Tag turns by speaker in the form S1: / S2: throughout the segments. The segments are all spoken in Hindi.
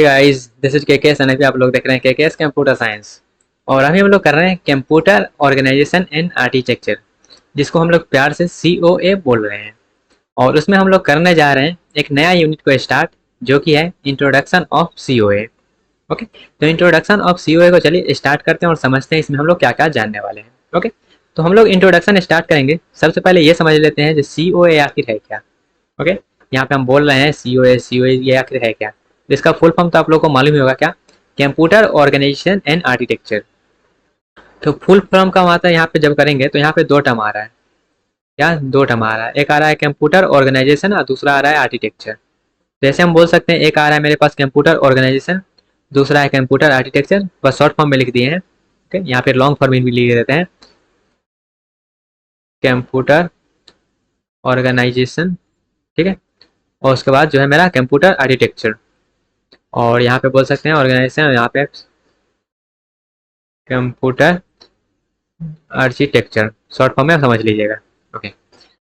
S1: गाइस, दिस इज केकेएस एंड आप लोग देख रहे हैं केकेएस कंप्यूटर साइंस। और अभी हम लोग कर रहे हैं कंप्यूटर ऑर्गेनाइजेशन एंड आर्किटेक्चर, जिसको हम लोग प्यार से सीओए बोल रहे हैं। और उसमें हम लोग करने जा रहे हैं एक नया यूनिट को स्टार्ट, जो कि है इंट्रोडक्शन ऑफ सीओए। ओके, तो इंट्रोडक्शन ऑफ सीओए को चलिए स्टार्ट करते हैं और समझते हैं इसमें हम लोग क्या क्या जानने वाले हैं। ओके, तो हम लोग इंट्रोडक्शन स्टार्ट करेंगे। सबसे पहले ये समझ लेते हैं जो सीओए आखिर है क्या। ओके, यहाँ पे हम बोल रहे हैं सीओए सीओए ये आखिर है क्या। इसका फुल फॉर्म तो आप लोगों को मालूम ही होगा क्या, कंप्यूटर ऑर्गेनाइजेशन एंड आर्किटेक्चर। तो फुल फॉर्म का आता है यहाँ पे जब करेंगे तो यहाँ पे दो टर्म आ रहा है। क्या दो टर्म आ रहा है, एक आ रहा है कंप्यूटर ऑर्गेनाइजेशन और दूसरा आ रहा है आर्किटेक्चर। जैसे हम बोल सकते हैं एक आ रहा है मेरे पास कंप्यूटर ऑर्गेनाइजेशन, दूसरा है कंप्यूटर आर्किटेक्चर, बस शॉर्ट फॉर्म में लिख दिए हैं। ओके, यहाँ पे लॉन्ग फॉर्म भी लिख देते हैं, कंप्यूटर ऑर्गेनाइजेशन। ठीक है, और उसके बाद जो है मेरा कंप्यूटर आर्किटेक्चर। और यहाँ पे बोल सकते हैं ऑर्गेनाइजेशन, यहाँ पे कंप्यूटर आर्किटेक्चर शॉर्ट फॉर्म में समझ लीजिएगा। ओके,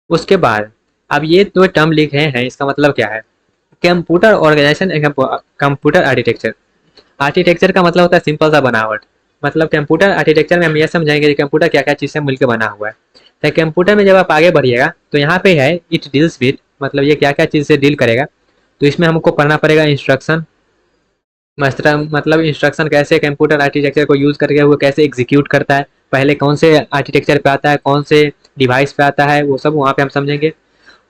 S1: उसके बाद अब ये दो टर्म लिखे हैं, इसका मतलब क्या है, computer organisation and computer architecture. Architecture का मतलब होता है सिंपल सा बनावट। मतलब कंप्यूटर आर्किटेक्चर में हम ये समझाएंगे कि कंप्यूटर क्या क्या चीज़ से मिलकर बना हुआ है। तो कंप्यूटर में जब आप आगे बढ़िएगा तो यहाँ पे है इट डील्स विद, मतलब ये क्या क्या चीज़ से डील करेगा। तो इसमें हमको पढ़ना पड़ेगा इंस्ट्रक्शन, मतलब इंस्ट्रक्शन कैसे कंप्यूटर आर्किटेक्चर को यूज़ करके वो कैसे एग्जीक्यूट करता है, पहले कौन से आर्किटेक्चर पे आता है, कौन से डिवाइस पे आता है, वो सब वहाँ पे हम समझेंगे।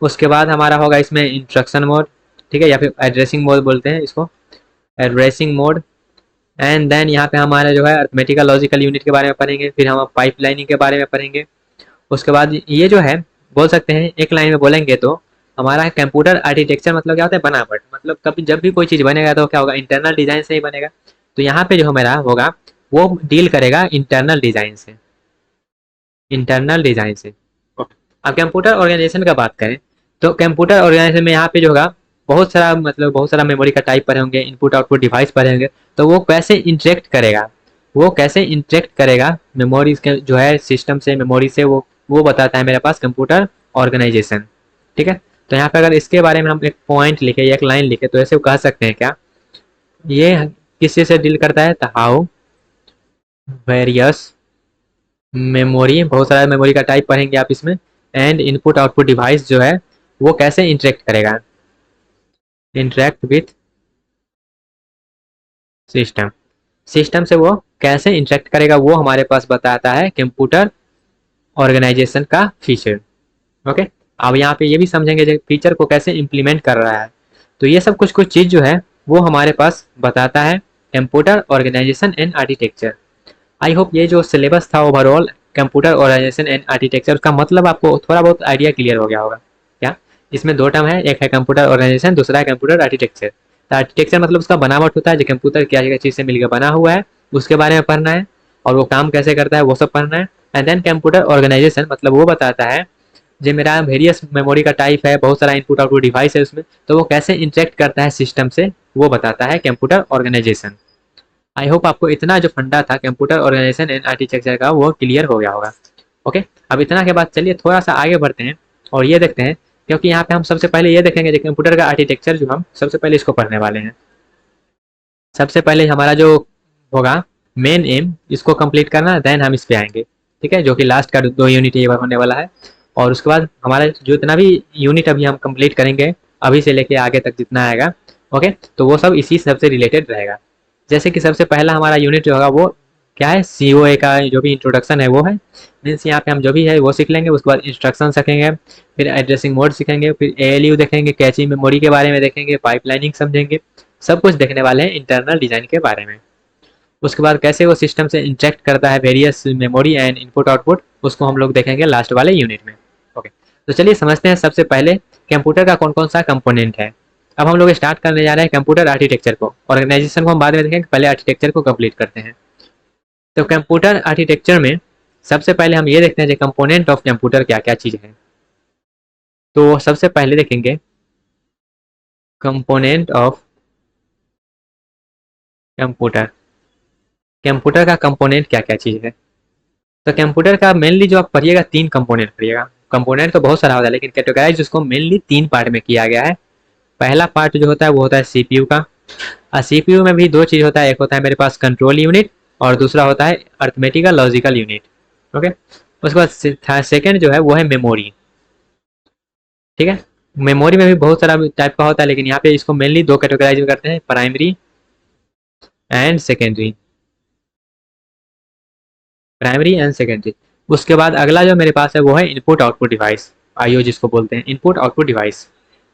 S1: उसके बाद हमारा होगा इसमें इंस्ट्रक्शन मोड, ठीक है, या फिर एड्रेसिंग मोड बोलते हैं इसको, एड्रेसिंग मोड। एंड देन यहाँ पे हमारा जो है अर्थमेटिकल लॉजिकल यूनिट के बारे में पढ़ेंगे, फिर हम पाइपलाइनिंग के बारे में पढ़ेंगे। उसके बाद ये जो है बोल सकते हैं एक लाइन में बोलेंगे तो हमारा कंप्यूटर आर्किटेक्चर मतलब क्या होता है, बनावट। मतलब कभी जब भी कोई चीज़ बनेगा तो क्या होगा, इंटरनल डिजाइन से ही बनेगा। तो यहाँ पे जो हमारा होगा वो डील करेगा इंटरनल डिजाइन से, इंटरनल डिजाइन से। अब कंप्यूटर ऑर्गेनाइजेशन का बात करें तो कंप्यूटर ऑर्गेनाइजेशन में यहाँ पे जो होगा बहुत सारा, मतलब बहुत सारा मेमोरी का टाइप पढ़े होंगे, इनपुट आउटपुट डिवाइस पढ़े होंगे। तो वो कैसे इंटरेक्ट करेगा, वो कैसे इंटरेक्ट करेगा मेमोरी के जो है सिस्टम से, मेमोरी से, वो बताता है मेरे पास कंप्यूटर ऑर्गेनाइजेशन। ठीक है, तो यहाँ पे अगर इसके बारे में हम एक पॉइंट लिखे या एक लाइन लिखे तो ऐसे कह सकते हैं क्या, ये किसी से डील करता है, हाउ वेरियस मेमोरी, बहुत सारा मेमोरी का टाइप पढ़ेंगे आप इसमें, एंड इनपुट आउटपुट डिवाइस जो है वो कैसे इंटरेक्ट करेगा, इंटरेक्ट विथ सिस्टम, सिस्टम से वो कैसे इंटरेक्ट करेगा वो हमारे पास बताता है कंप्यूटर ऑर्गेनाइजेशन का फीचर। ओके, अब यहाँ पे ये भी समझेंगे जो फीचर को कैसे इम्प्लीमेंट कर रहा है। तो ये सब कुछ कुछ चीज़ जो है वो हमारे पास बताता है computer organisation and architecture. I hope ये जो सिलेबस था overall computer organisation and architecture, उसका मतलब आपको थोड़ा बहुत आइडिया क्लियर हो गया होगा क्या। इसमें दो टर्म है, एक है कंप्यूटर ऑर्गेनाइजेशन, दूसरा है कंप्यूटर आर्किटेक्चर। तो आर्किटेक्चर मतलब उसका बनावट होता है, जो कंप्यूटर क्या क्या चीज़ से मिलकर बना हुआ है उसके बारे में पढ़ना है, और वो काम कैसे करता है वो सब पढ़ना है। एंड देन कंप्यूटर ऑर्गेनाइजेशन मतलब वो बताता है जो मेरा वेरियस मेमोरी का टाइप है, बहुत सारा इनपुट आउटपुट डिवाइस है उसमें, तो वो कैसे इंटरेक्ट करता है सिस्टम से, वो बताता है कंप्यूटर ऑर्गेनाइजेशन। आई होप आपको इतना जो फंडा था कंप्यूटर ऑर्गेनाइजेशन एंड आर्किटेक्चर का वो क्लियर हो गया होगा। ओके, अब इतना के बाद चलिए थोड़ा सा आगे बढ़ते हैं और ये देखते हैं, क्योंकि यहाँ पे हम सबसे पहले ये देखेंगे जो कंप्यूटर का आर्किटेक्चर जो हम सबसे पहले इसको पढ़ने वाले हैं। सबसे पहले हमारा जो होगा मेन एम इसको कंप्लीट करना, देन हम इस पे आएंगे। ठीक है, जो कि लास्ट का दो यूनिट ये होने वाला है। और उसके बाद हमारा जो इतना भी यूनिट अभी हम कंप्लीट करेंगे अभी से लेके आगे तक जितना आएगा, ओके, तो वो सब इसी सबसे रिलेटेड रहेगा। जैसे कि सबसे पहला हमारा यूनिट जो होगा वो क्या है, सीओए का जो भी इंट्रोडक्शन है वो है। मीन्स यहाँ पे हम जो भी है वो सीख लेंगे, उसके बाद इंस्ट्रक्शन सीखेंगे, फिर एड्रेसिंग मोड सीखेंगे, फिर एएलयू देखेंगे, कैची मेमोरी के बारे में देखेंगे, पाइपलाइनिंग समझेंगे, सब कुछ देखने वाले हैं इंटरनल डिजाइन के बारे में। उसके बाद कैसे वो सिस्टम से इंटरेक्ट करता है various memory and input output, उसको हम लोग देखेंगे लास्ट वाले यूनिट में। ओके, तो चलिए समझते हैं सबसे पहले कंप्यूटर का कौन कौन सा कंपोनेंट है। अब हम लोग स्टार्ट करने जा रहे हैं कंप्यूटर आर्किटेक्चर को, ऑर्गेनाइजेशन को हम बाद में देखेंगे, पहले आर्किटेक्चर को कंप्लीट करते हैं। तो कंप्यूटर आर्किटेक्चर में सबसे पहले हम ये देखते हैं कि कंपोनेंट ऑफ कंप्यूटर क्या क्या चीज़ है। तो सबसे पहले देखेंगे कंपोनेंट ऑफ कंप्यूटर, कंप्यूटर का कंपोनेंट क्या क्या चीज़ है। तो कंप्यूटर का मेनली जो आप पढ़िएगा तीन कंपोनेंट पढ़िएगा। कंपोनेंट तो बहुत सारा होता है लेकिन कैटेगराइज उसको मेनली तीन पार्ट में किया गया है। पहला पार्ट जो होता है वो होता है सीपीयू का, सीपीयू में भी दो चीज़ होता है, एक होता है मेरे पास कंट्रोल यूनिट और दूसरा होता है अर्थमेटिकल लॉजिकल यूनिट। ओके, उसके बाद सेकेंड जो है वो है मेमोरी। ठीक है, मेमोरी में भी बहुत सारा टाइप का होता है, लेकिन यहाँ पे इसको मेनली दो कैटेगराइज करते हैं, primary and secondary. Primary and secondary. उसके बाद अगला जो मेरे पास है वो है इनपुट आउटपुट डिवाइस, आईओ जिसको बोलते हैं, इनपुट आउटपुट डिवाइस।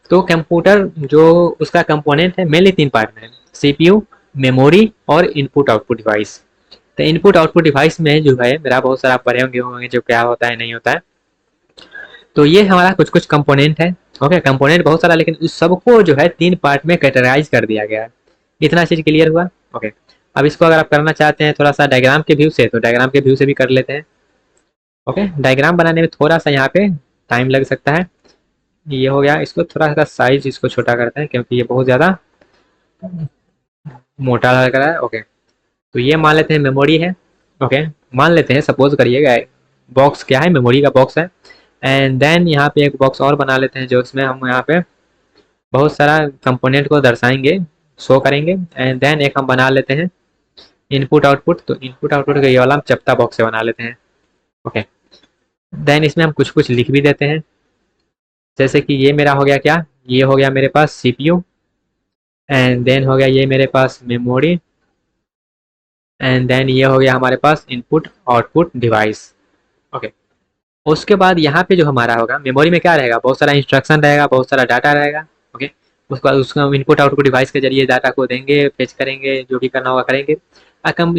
S1: तो कंप्यूटर जो उसका कंपोनेंट है मेनली तीन पार्ट में है, सीपीयू, मेमोरी और इनपुट आउटपुट डिवाइस। तो इनपुट आउटपुट डिवाइस में जो है मेरा बहुत सारा पढ़े होंगे जो क्या होता है नहीं होता है। तो ये हमारा कुछ कुछ कंपोनेंट है। ओके, कंपोनेंट बहुत सारा, लेकिन उस सबको जो है तीन पार्ट में कैटेगराइज कर दिया गया है। इतना चीज क्लियर हुआ। ओके, अब इसको अगर आप करना चाहते हैं थोड़ा सा डायग्राम के व्यू से, तो डायग्राम के व्यू से भी कर लेते हैं। ओके, डायग्राम बनाने में थोड़ा सा यहाँ पे टाइम लग सकता है। ये हो गया, इसको थोड़ा सा साइज इसको छोटा करते हैं क्योंकि ये बहुत ज़्यादा मोटा लग रहा है। ओके, तो ये मान लेते हैं मेमोरी है। ओके, मान लेते हैं, सपोज करिएगा बॉक्स क्या है, मेमोरी का बॉक्स है। एंड देन यहाँ पे एक बॉक्स और बना लेते हैं जो इसमें हम यहाँ पे बहुत सारा कंपोनेंट को दर्शाएंगे, शो करेंगे। एंड देन एक हम बना लेते हैं इनपुट आउटपुट। तो इनपुट आउटपुट का ये वाला हम चपटा बॉक्स से बना लेते हैं। ओके, देन इसमें हम कुछ कुछ लिख भी देते हैं, जैसे कि ये मेरा हो गया क्या, ये हो गया मेरे पास सीपीयू। एंड देन हो गया ये मेरे पास मेमोरी। एंड देन ये हो गया हमारे पास इनपुट आउटपुट डिवाइस। ओके, उसके बाद यहाँ पे जो हमारा होगा मेमोरी में क्या रहेगा, बहुत सारा इंस्ट्रक्शन रहेगा, बहुत सारा डाटा रहेगा। ओके, उसके बाद उसको इनपुट आउटपुट डिवाइस के जरिए डाटा को देंगे, फेच करेंगे, जो भी करना होगा करेंगे।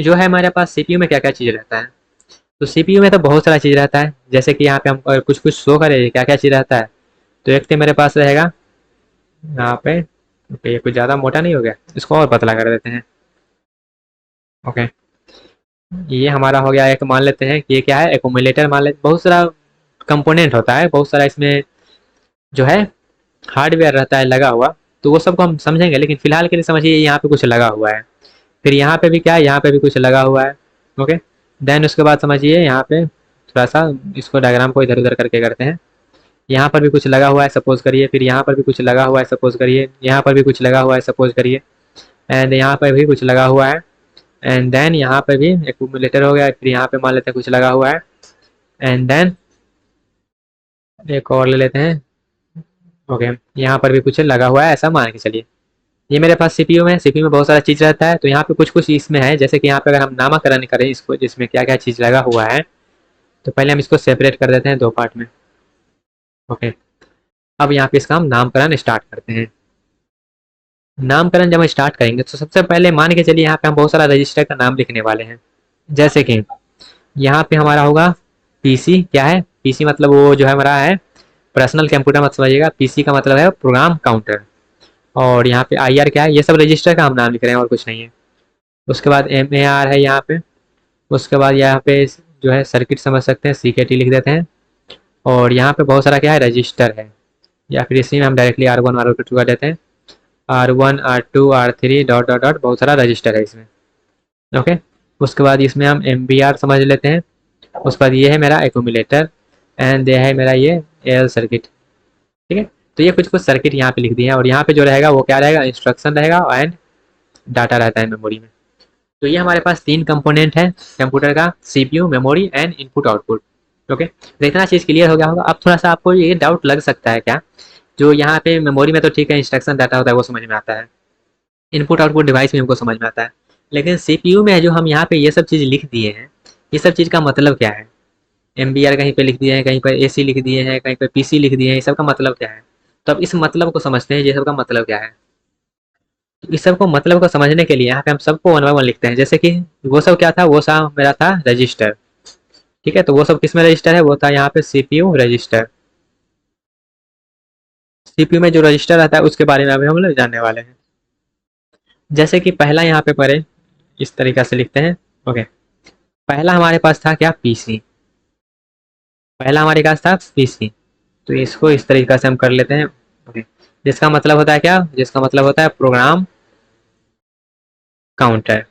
S1: जो है हमारे पास सीपीयू में क्या क्या चीज़ रहता है, तो सीपीयू में तो बहुत सारा चीज़ रहता है, जैसे कि यहाँ पे हम कुछ कुछ शो करें क्या क्या चीज़ रहता है। तो एक तो मेरे पास रहेगा यहाँ पे, ओके ये कुछ ज़्यादा मोटा नहीं हो गया, इसको और पतला कर देते हैं। ओके, ये हमारा हो गया एक, मान लेते हैं कि ये क्या है, एक्यूमुलेटर मान लेते, बहुत सारा कंपोनेंट होता है, बहुत सारा इसमें जो है हार्डवेयर रहता है लगा हुआ। तो वो सबको हम समझेंगे, लेकिन फिलहाल के लिए समझिए यहाँ पे कुछ लगा हुआ है, फिर यहाँ पे भी क्या है, यहाँ पे भी कुछ लगा हुआ है। ओके, देन उसके बाद समझिए यहाँ पे थोड़ा सा इसको डायग्राम को इधर उधर करके करते हैं, यहाँ पर भी कुछ लगा हुआ है सपोज करिए, फिर यहाँ पर भी कुछ लगा हुआ है सपोज करिए, यहाँ पर भी कुछ लगा हुआ है सपोज करिए, एंड यहाँ पर भी कुछ लगा हुआ है। एंड देन यहाँ पे भी एक्यूमुलेटर हो गया, फिर यहाँ पे मान लेते हैं कुछ लगा हुआ है। एंड देन एक और ले लेते हैं। ओके, यहाँ पर भी कुछ लगा हुआ है, ऐसा मान के चलिए। ये मेरे पास सीपीयू में, सीपीयू में बहुत सारा चीज़ रहता है, तो यहाँ पे कुछ कुछ इसमें है, जैसे कि यहाँ पे अगर हम नामकरण करें इसको, जिसमें क्या क्या चीज़ लगा हुआ है, तो पहले हम इसको सेपरेट कर देते हैं दो पार्ट में। ओके, अब यहाँ पे इसका हम नामकरण स्टार्ट करते हैं। नामकरण जब हम स्टार्ट करेंगे तो सबसे पहले मान के चलिए यहाँ पे हम बहुत सारा रजिस्टर का नाम लिखने वाले हैं, जैसे कि यहाँ पे हमारा होगा पीसी। क्या है पीसी, मतलब वो जो है हमारा है पर्सनल कंप्यूटर मत समझिएगा, पीसी का मतलब है प्रोग्राम काउंटर। और यहाँ पे आई आर क्या है, ये सब रजिस्टर का हम नाम लिख रहे हैं और कुछ नहीं है। उसके बाद एम ए आर है यहाँ पे। उसके बाद यहाँ पे जो है सर्किट समझ सकते हैं, सी के टी लिख देते हैं। और यहाँ पे बहुत सारा क्या है रजिस्टर है, या फिर इसी में हम directly R one R two कर देते हैं, R one R two R three dot dot dot, बहुत सारा रजिस्टर है इसमें। ओके, उसके बाद इसमें हम एम बी आर समझ लेते हैं। उसके बाद ये है मेरा एक्यूमुलेटर, एंड ये है मेरा ये एल सर्किट। ठीक है, तो ये कुछ कुछ सर्किट यहाँ पे लिख दिए हैं, और यहाँ पे जो रहेगा वो क्या रहेगा, इंस्ट्रक्शन रहेगा एंड डाटा रहता है मेमोरी में। तो ये हमारे पास तीन कंपोनेंट है कंप्यूटर का, CPU, memory and input output. Okay, तो इतना चीज़ क्लियर हो गया होगा। अब थोड़ा सा आपको ये डाउट लग सकता है क्या, जो यहाँ पे मेमोरी में तो ठीक है इंस्ट्रक्शन डाटा होता है वो समझ में आता है, इनपुट आउटपुट डिवाइस में हमको समझ में आता है, लेकिन सीपीयू में जो हम यहाँ पे ये सब चीज़ लिख दिए हैं, ये सब चीज़ का मतलब क्या है। एम बी आर कहीं पे लिख दिए हैं, कहीं पर ए सी लिख दिए हैं, कहीं पर पी सी लिख दिए हैं, ये सब का मतलब क्या है। तो अब इस मतलब को समझते हैं, ये सब का मतलब क्या है। इस सब को मतलब को समझने के लिए यहाँ पे हम सबको वन बाय वन लिखते हैं, जैसे कि वो सब क्या था, वो सब मेरा था रजिस्टर। ठीक है, तो वो सब किस में रजिस्टर है, वो था यहाँ पे सीपीयू रजिस्टर। सीपीयू में जो रजिस्टर रहता है उसके बारे में अभी हम लोग जानने वाले हैं। जैसे कि पहला यहाँ पे पढ़े, इस तरीका से लिखते हैं। ओके, पहला हमारे पास था क्या, पीसी। पहला हमारे पास था पीसी, तो इसको इस तरीका से हम कर लेते हैं। ओके, जिसका मतलब होता है क्या, जिसका मतलब होता है प्रोग्राम काउंटर,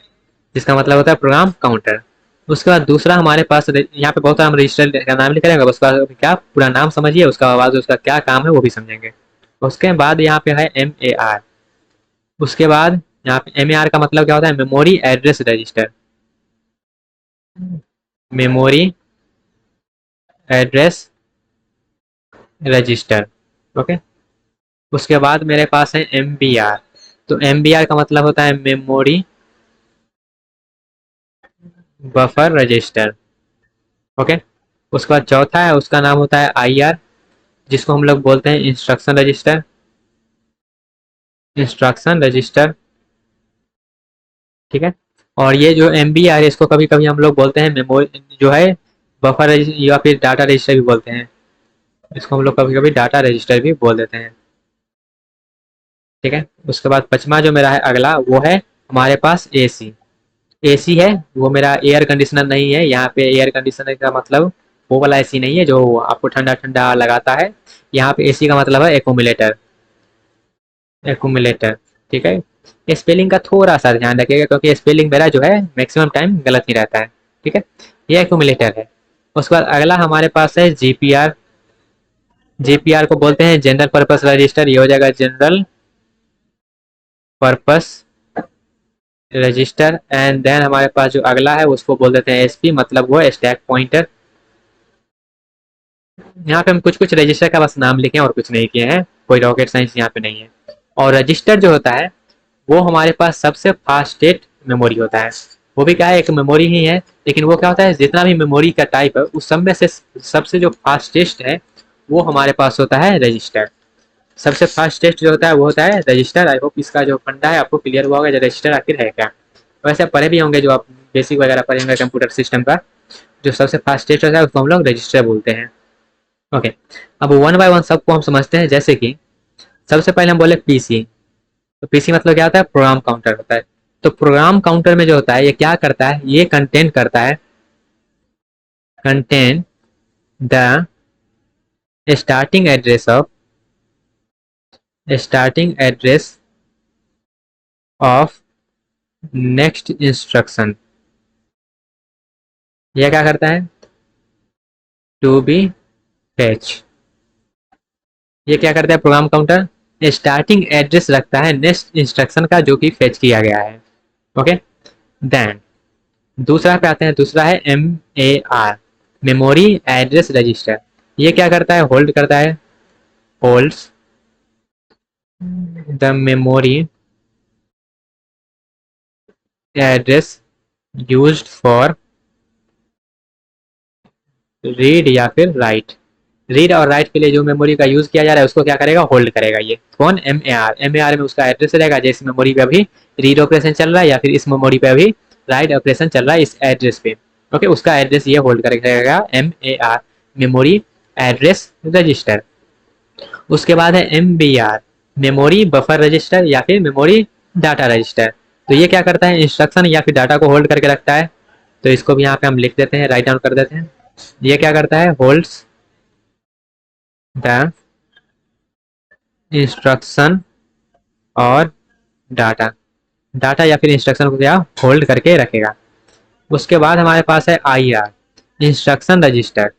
S1: जिसका मतलब होता है प्रोग्राम काउंटर। उसके बाद दूसरा हमारे पास यहाँ पे बहुत सारा हम रजिस्टर का नाम लिख रहे हैं, उसका क्या पूरा नाम समझिए, उसका बाद उसका क्या काम है वो भी समझेंगे। उसके बाद यहाँ पे है एम ए आर। उसके बाद यहाँ पे MAR का मतलब क्या होता है, memory address register, memory address register. Okay, उसके बाद मेरे पास है MBR। तो MBR का मतलब होता है मेमोरी बफर रजिस्टर। ओके, उसके बाद चौथा है, उसका नाम होता है IR, जिसको हम लोग बोलते हैं इंस्ट्रक्शन रजिस्टर, इंस्ट्रक्शन रजिस्टर। ठीक है, और ये जो MBR है इसको कभी कभी हम लोग बोलते हैं मेमोरी जो है बफर या फिर डाटा रजिस्टर भी बोलते हैं, इसको हम लोग कभी कभी डाटा रजिस्टर भी बोल देते हैं। ठीक है, उसके बाद पचमा जो मेरा है अगला, वो है हमारे पास AC। AC है वो मेरा एयर कंडीशनर नहीं है, यहाँ पे एयर कंडीशनर का मतलब वो वाला AC नहीं है जो आपको ठंडा ठंडा लगाता है। यहाँ पे AC का मतलब है एक्यूमुलेटर, एक्यूमुलेटर। ठीक है, स्पेलिंग का थोड़ा सा ध्यान रखिएगा क्योंकि स्पेलिंग मेरा जो है मैक्सिमम टाइम गलत ही रहता है। ठीक है, ये एक्यूमुलेटर है। उसके बाद अगला हमारे पास है GPR। GPR को बोलते हैं जनरल पर्पस रजिस्टर, ये हो जाएगा general purpose register. And then हमारे पास जो अगला है उसको बोल देते हैं SP, मतलब वो स्टैक पॉइंटर। यहाँ पे हम कुछ कुछ रजिस्टर का बस नाम लिखे हैं और कुछ नहीं किए हैं, कोई रॉकेट साइंस यहाँ पे नहीं है। और रजिस्टर जो होता है वो हमारे पास सबसे फास्टेस्ट मेमोरी होता है। वो भी क्या है, एक मेमोरी ही है, लेकिन वो क्या होता है जितना भी मेमोरी का टाइप है उस सब में से सबसे जो फास्टेस्ट है वो हमारे पास होता है रजिस्टर। सबसे फास्टेस्ट जो होता है वो होता है रजिस्टर। आई होप इसका जो फंडा है आपको क्लियर हुआ होगा, जो रजिस्टर आखिर है क्या। वैसे पढ़े भी होंगे, जो आप बेसिक वगैरह पढ़े होंगे कंप्यूटर सिस्टम का, जो सबसे फास्टेस्ट होता है उसको हम लोग रजिस्टर बोलते हैं। ओके, अब वन बाय वन सबको हम समझते हैं। जैसे कि सबसे पहले हम बोले PC। तो PC मतलब क्या होता है, प्रोग्राम काउंटर होता है। तो प्रोग्राम काउंटर में जो होता है ये क्या करता है, ये कंटेन करता है, contain the starting address of, starting address of next instruction. ये क्या करता है, टू बी फेच। ये क्या करता है प्रोग्राम काउंटर, स्टार्टिंग एड्रेस रखता है नेक्स्ट इंस्ट्रक्शन का जो कि फेच किया गया है। ओके, देन दूसरा पे आते हैं, दूसरा है MAR, मेमोरी एड्रेस रजिस्टर। ये क्या करता है, होल्ड करता है, holds the memory address used for read या फिर राइट। रीड और राइट के लिए जो मेमोरी का यूज किया जा रहा है उसको क्या करेगा, होल्ड करेगा। ये कौन, MAR में उसका एड्रेस रहेगा, जैसे मेमोरी पे अभी रीड ऑपरेशन चल रहा है या फिर इस मेमोरी पे अभी राइट ऑपरेशन चल रहा है इस एड्रेस पे। ओके, उसका एड्रेस ये होल्ड करेगा, MAR, मेमोरी एड्रेस रजिस्टर। उसके बाद है MBR, मेमोरी बफर रजिस्टर या फिर मेमोरी डाटा रजिस्टर। तो ये क्या करता है, इंस्ट्रक्शन या फिर डाटा को होल्ड करके रखता है। तो इसको भी यहाँ पे हम लिख देते हैं, राइट डाउन कर देते हैं। ये क्या करता है, होल्ड्स द इंस्ट्रक्शन और डाटा, डाटा या फिर इंस्ट्रक्शन को क्या होल्ड करके रखेगा। उसके बाद हमारे पास है IR, इंस्ट्रक्शन रजिस्टर।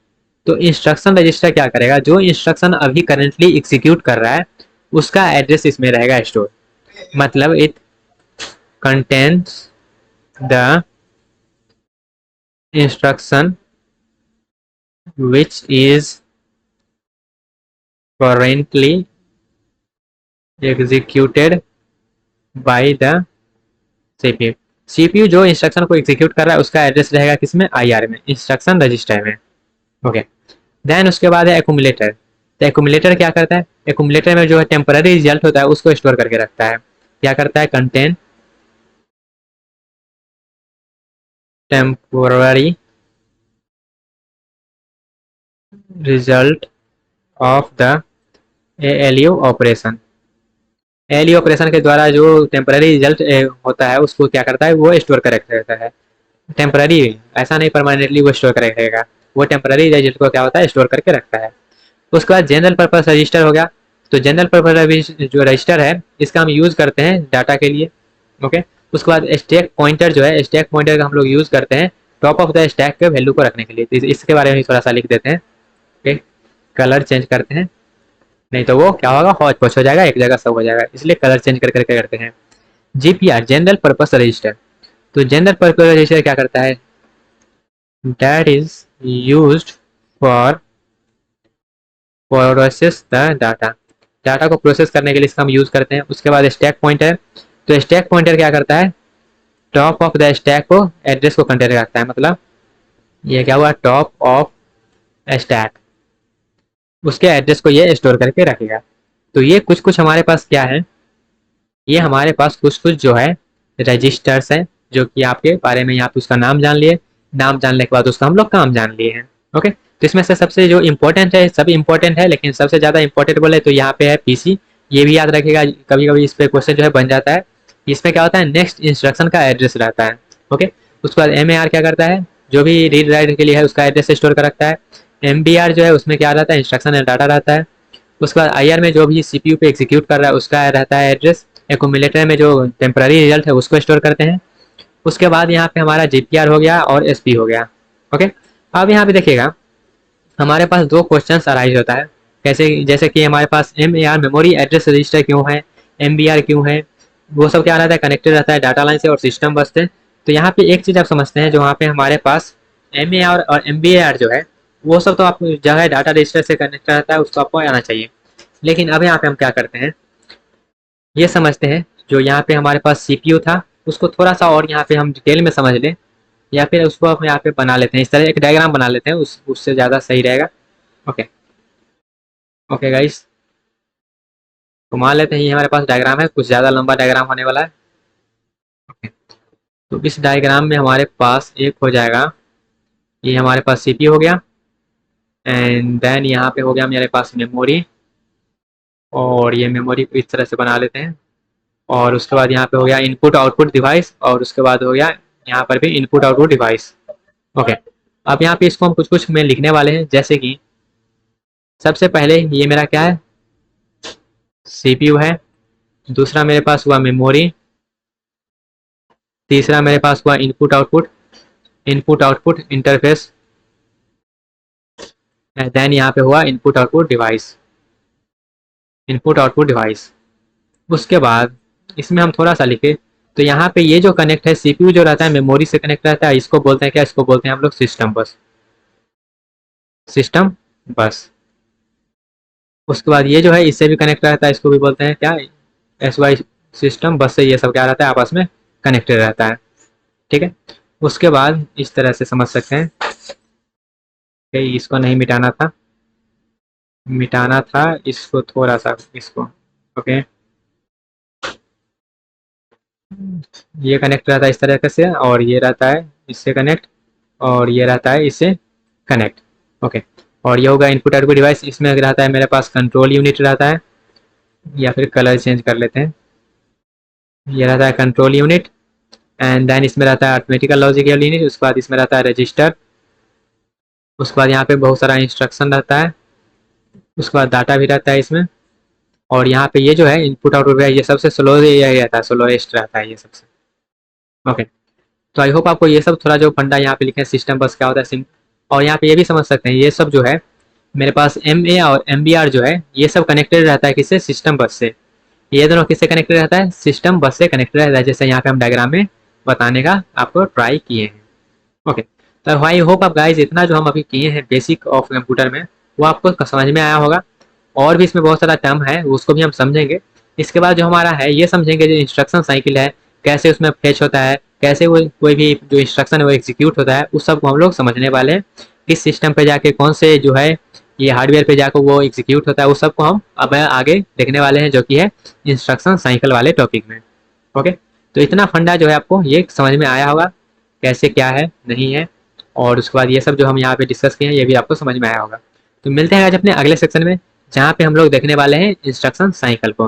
S1: तो इंस्ट्रक्शन रजिस्टर क्या करेगा, जो इंस्ट्रक्शन अभी करेंटली एग्जीक्यूट कर रहा है उसका एड्रेस इसमें रहेगा स्टोर। मतलब it contains the instruction which is currently executed by the CPU। CPU जो इंस्ट्रक्शन को एग्जीक्यूट कर रहा है उसका एड्रेस रहेगा किसमें, IR में, इंस्ट्रक्शन रजिस्टर में। ओके, देन उसके बाद है एक्यूमुलेटर। तो एक्यूमुलेटर क्या करता है, एक्यूमुलेटर में जो है टेम्पररी रिजल्ट होता है उसको स्टोर करके रखता है। क्या करता है, contain temporary result of the ALU operation. ALU operation के द्वारा जो टेम्पररी रिजल्ट होता है उसको क्या करता है, वो स्टोर कर रखता है। टेम्पररी, ऐसा नहीं परमानेंटली वो स्टोर कर रखेगा, वो टेम्पररी रजिस्टर को क्या होता है, स्टोर करके रखता है। उसके बाद जनरल पर्पस रजिस्टर हो गया। तो जनरल पर्पस जो रजिस्टर है इसका हम यूज करते हैं डाटा के लिए। ओके, उसके बाद स्टैक पॉइंटर जो है, स्टैक पॉइंटर का हम लोग यूज करते हैं टॉप ऑफ द स्टैक के वैल्यू को रखने के लिए। तो इसके बारे में थोड़ा सा लिख देते हैं। ओके, कलर चेंज करते हैं, नहीं तो वो क्या होगा, हौच पौच हो जाएगा, एक जगह सब हो जाएगा, इसलिए कलर चेंज कर करके करते हैं। GPR general purpose register. तो जनरल पर्पस रजिस्टर क्या करता है, that is used for process the data, data को प्रोसेस करने के लिए इसका हम यूज करते हैं। उसके बाद स्टैक पॉइंटर, तो स्टैक पॉइंटर क्या करता है, टॉप ऑफ द स्टैक को एड्रेस को कंटेन रखता है, मतलब ये क्या हुआ, टॉप ऑफ स्टैक, उसके एड्रेस को ये स्टोर करके रखेगा। तो ये कुछ कुछ हमारे पास क्या है, ये हमारे पास कुछ कुछ जो है रजिस्टर्स हैं, जो कि आपके बारे में यहाँ पे उसका नाम जान लिए, नाम जानने के बाद उसका हम लोग काम जान लिए हैं। ओके, तो इसमें से सबसे जो इम्पोर्टेंट है, सब इम्पोर्टेंट है, लेकिन सबसे ज़्यादा इम्पोर्टेंट बोले तो यहाँ पे है पीसी। ये भी याद रखिएगा, कभी कभी इस पे क्वेश्चन जो है बन जाता है। इसमें क्या होता है, नेक्स्ट इंस्ट्रक्शन का एड्रेस रहता है। ओके, उसके बाद MAR क्या करता है, जो भी रीड राइट के लिए है उसका एड्रेस स्टोर कर रखता है। MBR जो है उसमें क्या रहता है, इंस्ट्रक्शन एंड डाटा रहता है। उसके बाद IR में जो भी CPU पे एग्जीक्यूट कर रहा है उसका रहता है एड्रेस। एक्यूमुलेटर में जो टेम्पररी रिजल्ट है उसको स्टोर करते हैं। उसके बाद यहाँ पे हमारा GPR हो गया और SP हो गया। ओके, अब यहाँ पे देखिएगा हमारे पास दो क्वेश्चंस अराइज होता है, कैसे, जैसे कि हमारे पास MAR मेमोरी एड्रेस रजिस्टर क्यों है, MBR क्यों है, वो सब क्या रहता है, कनेक्टेड रहता है डाटा लाइन से और सिस्टम बस से। तो यहाँ पे एक चीज़ आप समझते हैं, जो वहाँ पे हमारे पास MAR और MBAR जो है वो सब तो आप जगह डाटा रजिस्टर से कनेक्ट रहता है, उसको आपको आना चाहिए। लेकिन अब यहाँ पे हम क्या करते हैं, ये समझते हैं जो यहाँ पे हमारे पास CPU था उसको थोड़ा सा और यहाँ पे हम डिटेल में समझ लें, या फिर उसको हम यहाँ पे बना लेते हैं, इस तरह एक डायग्राम बना लेते हैं, उससे ज़्यादा सही रहेगा। ओके, ओके गाइस, तो मान लेते हैं ये हमारे पास डायग्राम है, कुछ ज़्यादा लंबा डायग्राम होने वाला है। ओके, तो इस डायग्राम में हमारे पास एक हो जाएगा, ये हमारे पास CPU हो गया, एंड देन यहाँ पे हो गया मेरे पास मेमोरी, और ये मेमोरी को इस तरह से बना लेते हैं। और उसके बाद यहाँ पे हो गया इनपुट आउटपुट डिवाइस, और उसके बाद हो गया यहाँ पर भी इनपुट आउटपुट डिवाइस। ओके, अब यहाँ पे इसको हम कुछ कुछ में लिखने वाले हैं, जैसे कि सबसे पहले ये मेरा क्या है, CPU है। दूसरा मेरे पास हुआ मेमोरी। तीसरा मेरे पास हुआ input output, input output interface. Then यहाँ पे हुआ input output device, input output device. उसके बाद इसमें हम थोड़ा सा लिखे, तो यहाँ पे ये जो कनेक्ट है, CPU जो रहता है मेमोरी से कनेक्ट रहता है, इसको बोलते हैं क्या, इसको बोलते हैं हम लोग सिस्टम बस, सिस्टम बस। उसके बाद ये जो है इससे भी कनेक्ट रहता है, इसको भी बोलते हैं क्या, SY सिस्टम बस से ये सब क्या रहता है, आपस में कनेक्टेड रहता है। ठीक है, उसके बाद इस तरह से समझ सकते हैं कि इसको नहीं मिटाना था, मिटाना था इसको थोड़ा सा, इसको। ओके, ये कनेक्ट रहता है इस तरह से, और ये रहता है इससे कनेक्ट, और ये रहता है इससे कनेक्ट। ओके, और ये होगा इनपुट आउटपुट डिवाइस, इसमें रहता है मेरे पास कंट्रोल यूनिट रहता है, या फिर कलर चेंज कर लेते हैं, ये रहता है कंट्रोल यूनिट। एंड देन इसमें रहता है अर्थमेटिकल लॉजिकल यूनिट। उसके बाद इसमें रहता है रजिस्टर। उसके बाद यहाँ पे बहुत सारा इंस्ट्रक्शन रहता है। उसके बाद डाटा भी रहता है इसमें। और यहाँ पे ये जो है इनपुट आउटपुट है, ये सबसे स्लो ये रहता है, स्लोएस्ट रहता है ये सबसे। ओके, तो आई होप आपको ये सब थोड़ा जो फंडा यहाँ पे लिखे हैं, सिस्टम बस क्या होता है, सिम। और यहाँ पे ये भी समझ सकते हैं, ये सब जो है मेरे पास MA और MBR जो है ये सब कनेक्टेड रहता है किससे, सिस्टम बस से। ये दोनों किससे कनेक्टेड रहता है, सिस्टम बस से कनेक्टेड रहता है, जैसे यहाँ पे हम डायग्राम में बताने का आपको ट्राई किए हैं। ओके, तो आई होप आप गाइज इतना जो हम अभी किए हैं बेसिक ऑफ कंप्यूटर में वो आपको समझ में आया होगा। और भी इसमें बहुत सारा टर्म है, उसको भी हम समझेंगे। इसके बाद जो हमारा है ये समझेंगे जो इंस्ट्रक्शन साइकिल है, कैसे उसमें फेच होता है, कैसे वो कोई भी जो इंस्ट्रक्शन है वो एग्जीक्यूट होता है, उस सब को हम लोग समझने वाले हैं। किस सिस्टम पे जाके कौन से जो है ये हार्डवेयर पे जाकर वो एग्जीक्यूट होता है, उस सब को हम अब आगे देखने वाले हैं, जो कि है इंस्ट्रक्शन साइकिल वाले टॉपिक में। ओके, तो इतना फंडा जो है आपको ये समझ में आया होगा, कैसे क्या है नहीं है। और उसके बाद ये सब जो हम यहाँ पे डिस्कस किए हैं ये भी आपको समझ में आया होगा। तो मिलते हैं आज अपने अगले सेक्शन में, जहाँ पे हम लोग देखने वाले हैं इंस्ट्रक्शन साइकिल को।